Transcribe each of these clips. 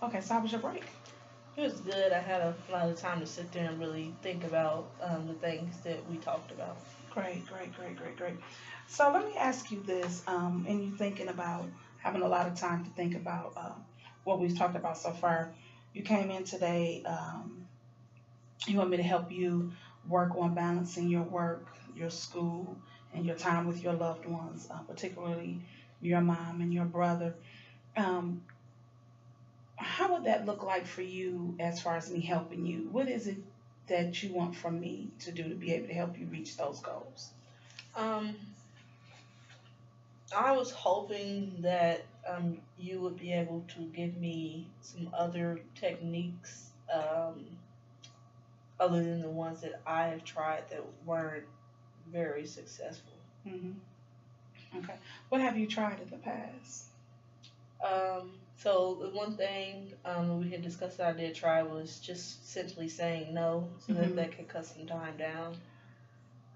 Okay, so how was your break? It was good. I had a lot of time to sit there and really think about the things that we talked about. Great, great, great, great, great. So let me ask you this, and you thinking about having a lot of time to think about what we've talked about so far. You came in today. You want me to help you work on balancing your work, your school, and your time with your loved ones, particularly your mom and your brother. Um, how would that look like for you as far as me helping you? What is it that you want from me to do to be able to help you reach those goals? Um, I was hoping that you would be able to give me some other techniques other than the ones that I have tried that weren't very successful. Hmm. Okay. What have you tried in the past? So the one thing we had discussed that I did try was just simply saying no, so that Hmm. that could cut some time down.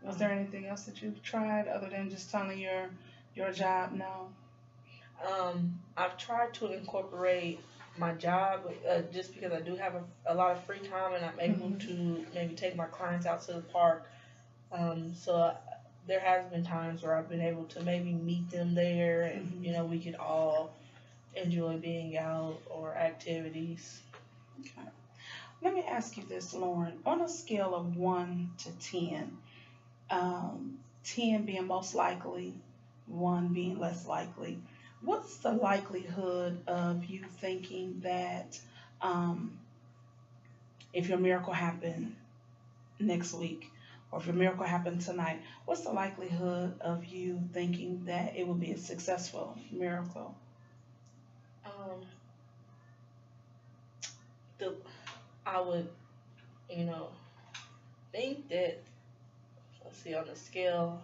Was Um, there anything else that you've tried other than just telling your job no? I've tried to incorporate my job just because I do have a lot of free time and I'm able Hmm. to maybe take my clients out to the park. So there has been times where I've been able to maybe meet them there, and Hmm. we could all enjoy being out or activities. Okay. Let me ask you this, Lauren. On a scale of 1 to 10, 10 being most likely, 1 being less likely, what's the likelihood of you thinking that um, if your miracle happened next week, or if your miracle happened tonight, what's the likelihood of you thinking that it will be a successful miracle? Um, the I would you know think that, let's see, on the scale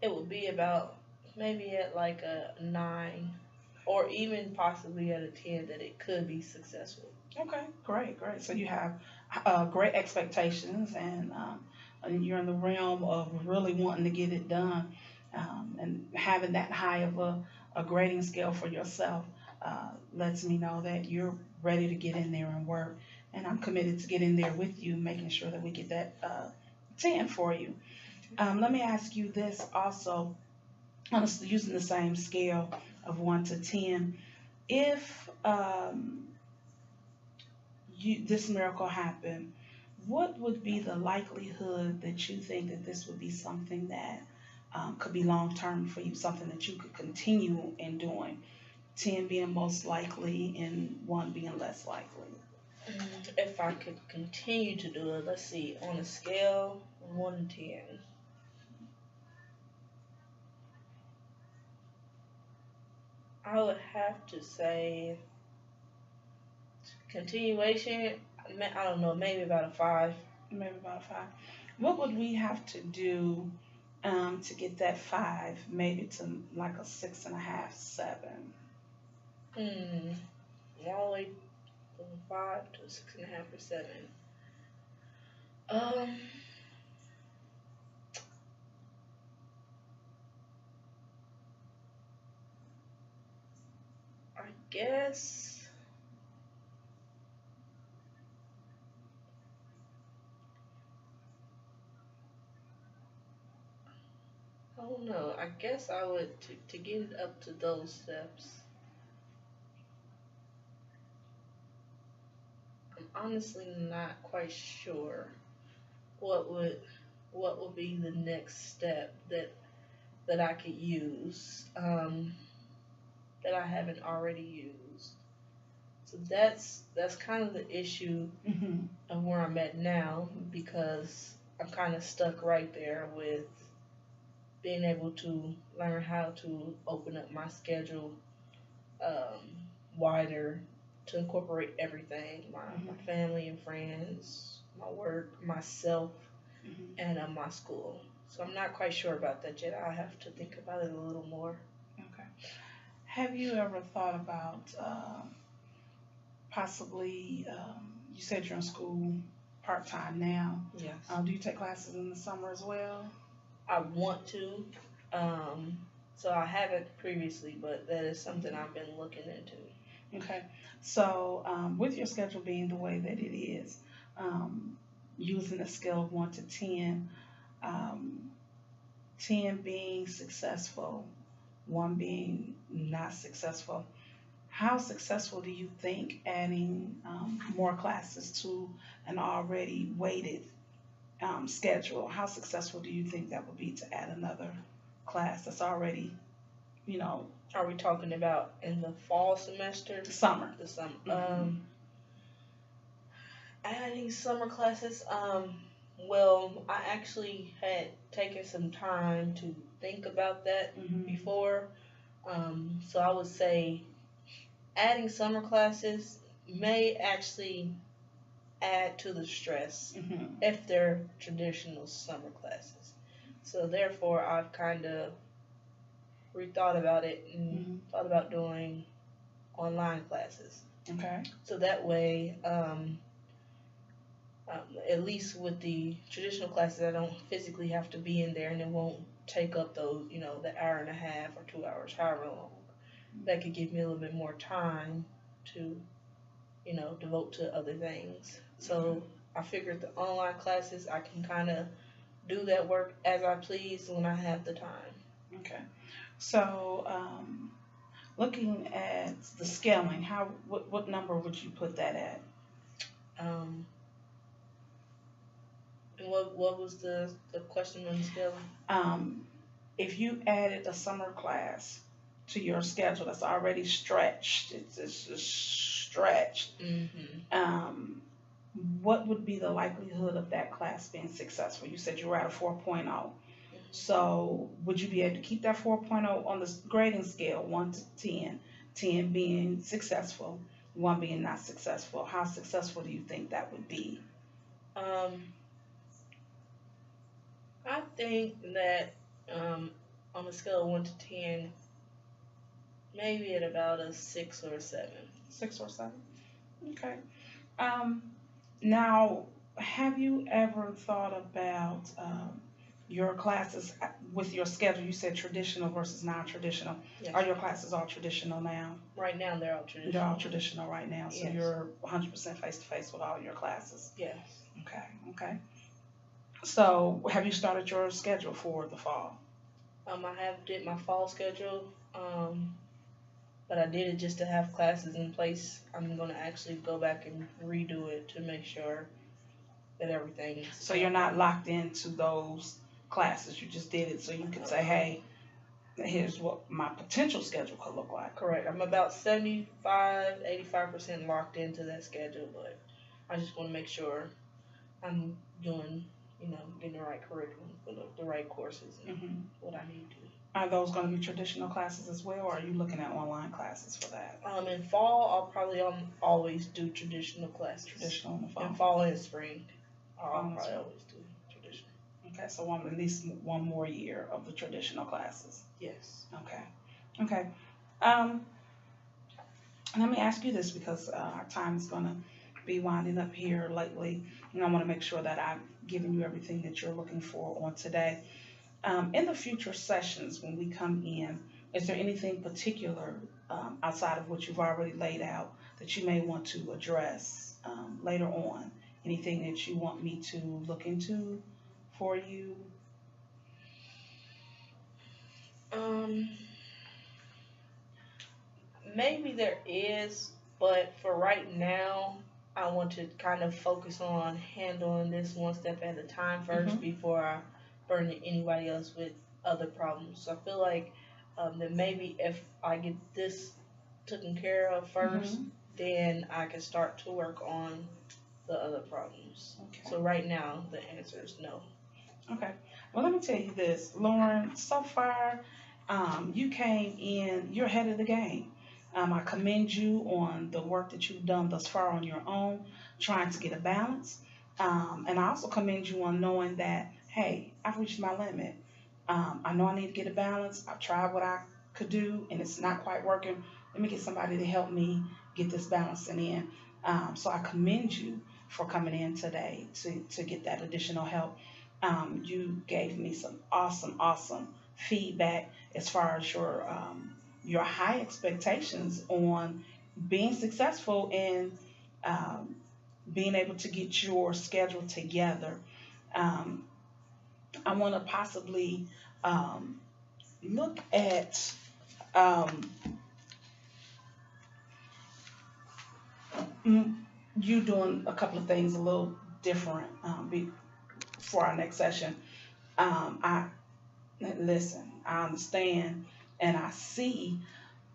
it would be about maybe at like a 9 or even possibly at a 10 that it could be successful. Okay, great, great. So you have great expectations, and you're in the realm of really wanting to get it done, and having that high of a grading scale for yourself lets me know that you're ready to get in there and work. And I'm committed to get in there with you, making sure that we get that 10 for you. Let me ask you this also, honestly, using the same scale of 1 to 10. If this miracle happened, what would be the likelihood that you think that this would be something that could be long term for you, something that you could continue in doing? 10 being most likely and 1 being less likely. If I could continue to do it, let's see, on a scale of 1 to 10, I would have to say continuation. I don't know, maybe about a 5. Maybe about 5. What would we have to do to get that 5, maybe to like a 6.5, 7? Hmm. All the way from 5 to 6.5 or 7. Um, I guess I don't know. I guess I would to get it up to those steps. I'm honestly not quite sure what would what would be the next step that I could use that I haven't already used. So that's kind of the issue Hmm. of where I'm at now because I'm kind of stuck right there with being able to learn how to open up my schedule um, wider to incorporate everything my Hmm. family and friends, my work, myself, Hmm. and my school. So I'm not quite sure about that yet. I have to think about it a little more. Okay. Have you ever thought about possibly, you said you're in school part time now. Yes. Do you take classes in the summer as well? I want to. Um, so I haven't previously, but that is something Hmm. I've been looking into. Okay. So, with your schedule being the way that it is, um, using a scale of 1 to 10, um, 10 being successful, 1 being not successful, how successful do you think adding more classes to an already weighted schedule? How successful do you think that would be to add another class that's already, you know, Are we talking about in the fall semester? summer? The summer. Hmm. Adding summer classes. Well, I actually had taken some time to think about that Hmm. before. So I would say adding summer classes may actually add to the stress Hmm. if they're traditional summer classes. So therefore, I've kind of rethought about it and Hmm. thought about doing online classes. Okay. So that way, at least with the traditional classes, I don't physically have to be in there, and it won't take up those, the hour and a half or 2 hours, however long. That could give me a little bit more time to, devote to other things. Okay. So I figured the online classes, I can kind of do that work as I please when I have the time. Okay. So, looking at the scaling, what number would you put that at? Um, and what was the question on the scale? Um, if you added a summer class to your schedule that's already stretched, it's just stretched. Mm-hmm. Um, what would be the likelihood of that class being successful? You said you were at a 4.0. So would you be able to keep that 4.0 on the grading scale, 1 to 10, 10 being successful, 1 being not successful? How successful do you think that would be? Um, I think that um, on a scale of 1 to 10, maybe at about a 6 or a 7. 6 or 7? Okay. Um, Now, have you ever thought about your classes with your schedule? You said traditional versus non-traditional. Are Yes, your classes all traditional now? right now they're all They're all traditional. traditional right now, so Yes, you're 100% face to face with all your classes. yes. Okay, okay. So, have you started your schedule for the fall? I have did my fall schedule, but I did it just to have classes in place. I'm gonna actually go back and redo it to make sure that everything's So you're not locked into those classes. You just did it so you could say, "Hey, here's what my potential schedule could look like." correct. I'm about 75, 85% locked into that schedule, but I just want to make sure I'm doing, getting the right curriculum for the right courses and Hmm. what I need to. Are those going to be traditional classes as well, or are you looking at online classes for that? In fall, I'll probably always do traditional classes. Traditional in the In fall. fall and spring, Fall I'll and probably spring. always do traditional. Okay, so at least 1 more year of the traditional classes. Yes. Okay. Okay. Um, Let me ask you this because our time is going to be winding up here lately, and I want to make sure that I've given you everything that you're looking for on today. In the future sessions, when we come in, is there anything particular outside of what you've already laid out that you may want to address later on? Anything that you want me to look into for you? Um, Maybe there is, but for right now, I want to kind of focus on handling this one step at a time first Hmm. before I burden anybody else with other problems. So I feel like that maybe if I get this taken care of first, Hmm. then I can start to work on the other problems. Okay. So right now, the answer is no. Okay. Well, let me tell you this, Lauren. So far, you came in. You're ahead of the game. I commend you on the work that you've done thus far on your own, trying to get a balance. And I also commend you on knowing that, hey, I've reached my limit. I know I need to get a balance. I've tried what I could do, and it's not quite working. Let me get somebody to help me get this balancing in. So I commend you for coming in today to get that additional help. You gave me some awesome feedback as far as your high expectations on being successful in um, being able to get your schedule together. Um, I want to possibly um, look at um, you doing a couple of things a little different for our next session. I listen, I understand, and I see,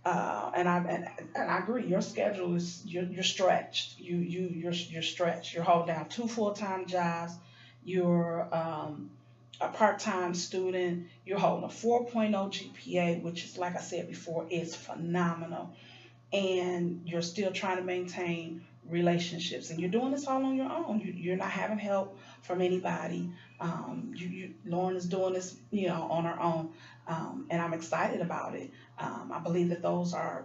and I agree. Your schedule is you're stretched. You're stretched. You're holding down two full time jobs. You're a part time student. You're holding a 4.0 GPA, which is like I said before, is phenomenal, and you're still trying to maintain relationships, and you're doing this all on your own. You're not having help from anybody. Lauren is doing this, on her own, and I'm excited about it. I believe that those are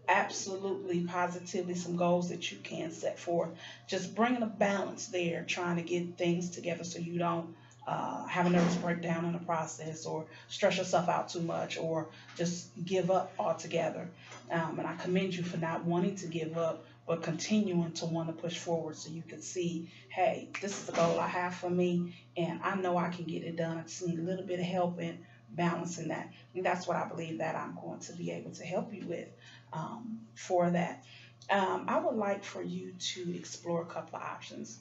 absolutely positively some goals that you can set forth. Just bringing a balance there, trying to get things together so you don't have a nervous breakdown in the process, or stress yourself out too much, or just give up altogether. And I commend you for not wanting to give up, but continuing to want to push forward so you can see, hey, this is the goal I have for me, and I know I can get it done. I just need a little bit of help in balancing that. And that's what I believe that I'm going to be able to help you with for that. I would like for you to explore a couple of options.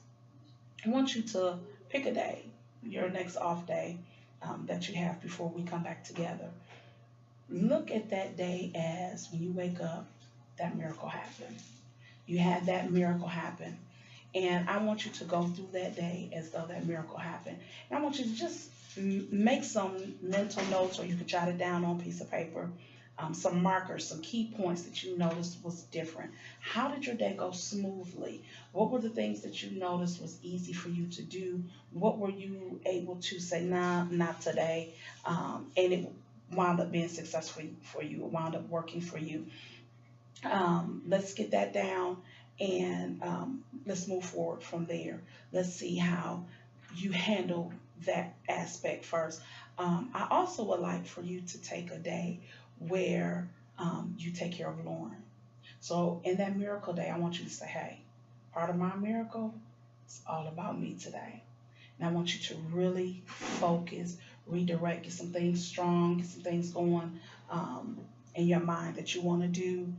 I want you to pick a day, your next off day that you have before we come back together. Look at that day as when you wake up, that miracle happened. You had that miracle happen. And I want you to go through that day as though that miracle happened. And I want you to just make some mental notes, or you could jot it down on a piece of paper, some markers, some key points that you noticed was different. How did your day go smoothly? What were the things that you noticed was easy for you to do? What were you able to say, nah, not today? And it wound up being successful for you. It wound up working for you. Let's get that down, and let's move forward from there. Let's see how you handle that aspect first. I also would like for you to take a day where you take care of Lauren. So in that miracle day, I want you to say, hey, part of my miracle is all about me today. And I want you to really focus, redirect, get some things strong, get some things going um, in your mind that you want to do,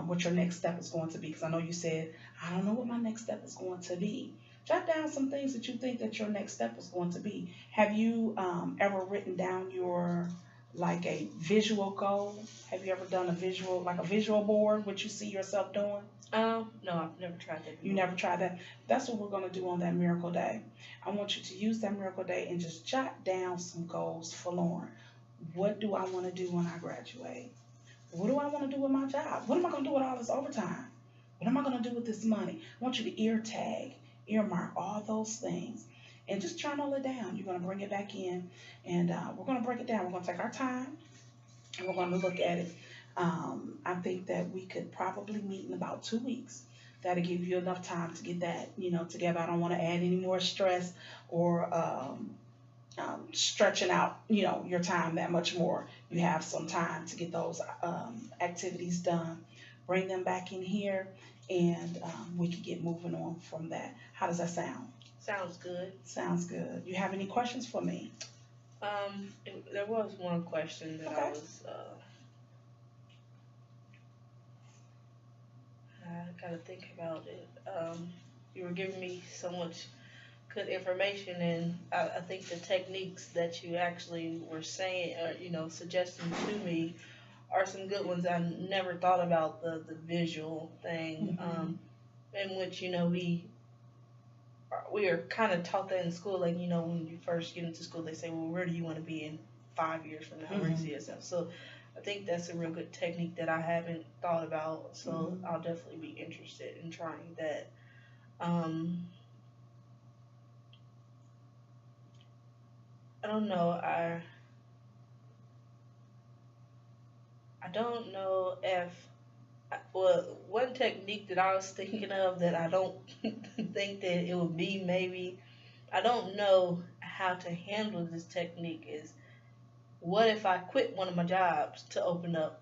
what your next step is going to be. Because I know you said, I don't know what my next step is going to be. Jot down some things that you think that your next step is going to be. Have you ever written down your like a visual goal? Have you ever done a visual, like a visual board, what you see yourself doing? No, I've never tried that You before. never tried that? That's what we're going to do on that miracle day. I want you to use that miracle day and just jot down some goals for Lauren. What do I want to do when I graduate? What do I want to do with my job? What am I going to do with all this overtime? What am I going to do with this money? I want you to earmark all those things, and just journal it down. You're going to bring it back in, and we're going to break it down. We're going to take our time, and we're going to look at it. I think that we could probably meet in about 2 weeks. That'll give you enough time to get that, together. I don't want to add any more stress or stretching out, your time that much more. You have some time to get those activities done. Bring them back in here, and we can get moving on from that. How does that sound? Sounds good. Sounds good. You have any questions for me? There was one question that Okay. I gotta think about it. You were giving me so much good information, and I think the techniques that you actually were saying, or suggesting to me, are some good ones. I never thought about the visual thing, Hmm. in which we are kind of taught that in school. Like when you first get into school, they say, "Well, where do you want to be in 5 years from now? Where do you Hmm. see yourself?" So I think that's a real good technique that I haven't thought about. So Hmm. I'll definitely be interested in trying that. Um, I don't know. I don't know if well, one technique that I was thinking of that I don't think that it would be, maybe I don't know how to handle this technique, is what if I quit one of my jobs to open up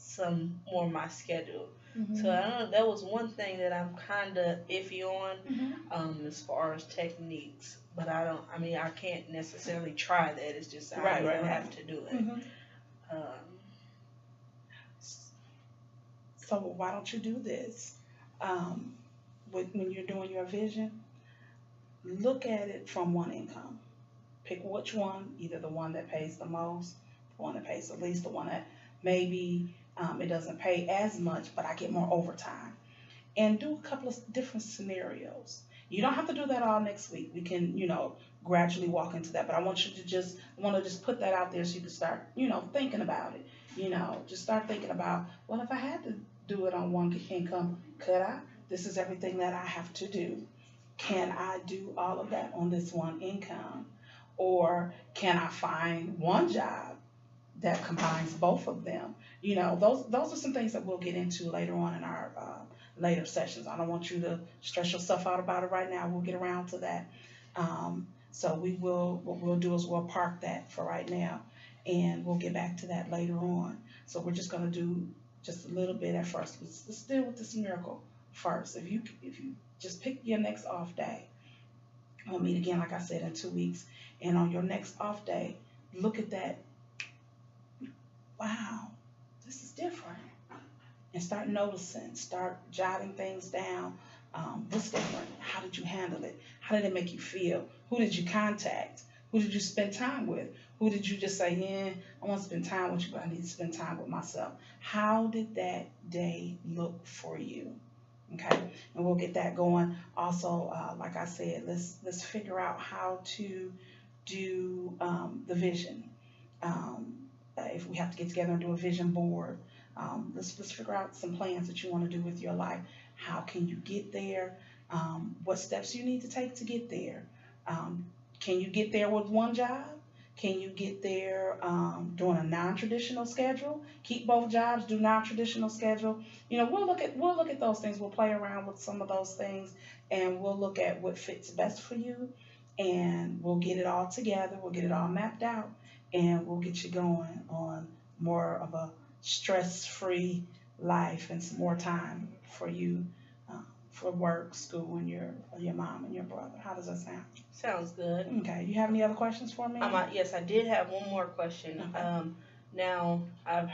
some more of my schedule. So I Mhm. don't know. That was one thing that I'm kind of iffy on, Mhm. as far as techniques. But I don't. I mean, I can't necessarily try that. It's just I Right, right, will right. have to do it. Mhm. Um, So why don't you do this? Um, when you're doing your vision, look at it from one income. Pick which one, either the one that pays the most, the one that pays the least, the one that maybe it doesn't pay as much, but I get more overtime. And do a couple of different scenarios. You don't have to do that all next week. We can, gradually walk into that. But I want you to I want to just put that out there so you can start, thinking about it. Just start thinking about, well, if I had to do it on one income, could I? This is everything that I have to do. Can I do all of that on this one income? Or can I find one job that combines both of them? Those are some things that we'll get into later on in our later sessions. I don't want you to stress yourself out about it right now. We'll get around to that. So what we'll do is we'll park that for right now, and we'll get back to that later on. So we're just going to do just a little bit at first. Let's deal with this miracle first. If you just pick your next off day, we'll meet again, like I said, in 2 weeks. And on your next off day, look at that. Wow, this is different. And start noticing, start jotting things down. What's different? How did you handle it? How did it make you feel? Who did you contact? Who did you spend time with? Who did you just say, yeah, I want to spend time with you, but I need to spend time with myself? How did that day look for you? Okay, and we'll get that going. Also, like I said, let's figure out how to do the vision. Um, if we have to get together and do a vision board, let's figure out some plans that you want to do with your life. How can you get there? What steps you need to take to get there? Um, can you get there with one job? Can you get there doing a non-traditional schedule? Keep both jobs, do non-traditional schedule. We'll look at those things. We'll play around with some of those things, and we'll look at what fits best for you, and we'll get it all together. We'll get it all mapped out, and we'll get you going on more of a stress-free life and some more time for you, for work, school, and your mom and your brother. How does that sound? Sounds good. Okay. You have any other questions for me? Yes, I did have one more question. Okay. Now I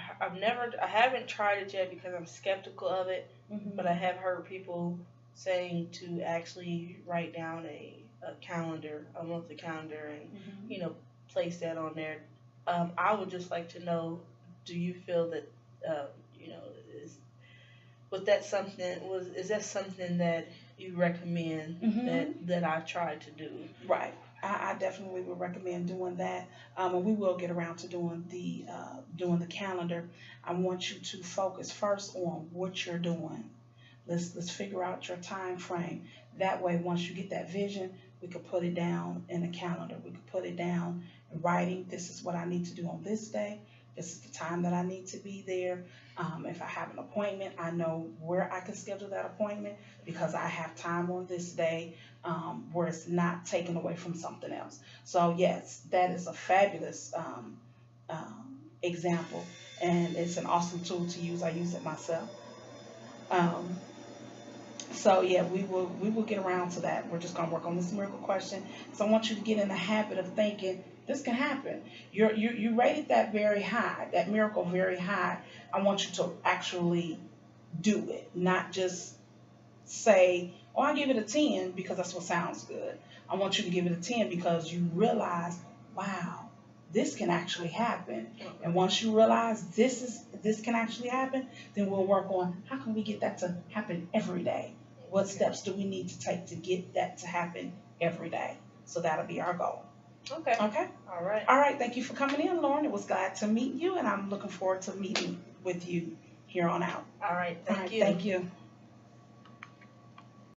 haven't tried it yet because I'm skeptical of it, Mhm. but I have heard people saying to actually write down a calendar, a monthly calendar, and Mhm. place that on there. I would just like to know, do you feel that, uh, you know, is is that something that you recommend Mhm. that I try to do? Right. I definitely would recommend doing that. And we will get around to doing the calendar. I want you to focus first on what you're doing. Let's figure out your time frame. That way, once you get that vision, we could put it down in a calendar. We could put it down in writing. This is what I need to do on this day. This is the time that I need to be there. If I have an appointment, I know where I can schedule that appointment because I have time on this day, where it's not taken away from something else. So yes, that is a fabulous example, and it's an awesome tool to use. I use it myself. Um, so yeah, we will get around to that. We're just gonna work on this miracle question. So I want you to get in the habit of thinking this can happen. You rated that very high, that miracle very high. I want you to actually do it, not just say, "Oh, I give it a 10 because that's what sounds good." I want you to give it a 10 because you realize, wow, this can actually happen. And Okay. once you realize this can actually happen, then we'll work on how can we get that to happen every day. What Okay. steps do we need to take to get that to happen every day? So that'll be our goal. Okay. Okay? All right. All right. Thank you for coming in, Lauren. It was glad to meet you, and I'm looking forward to meeting with you here on out. All right. All Thank right. you. Thank you.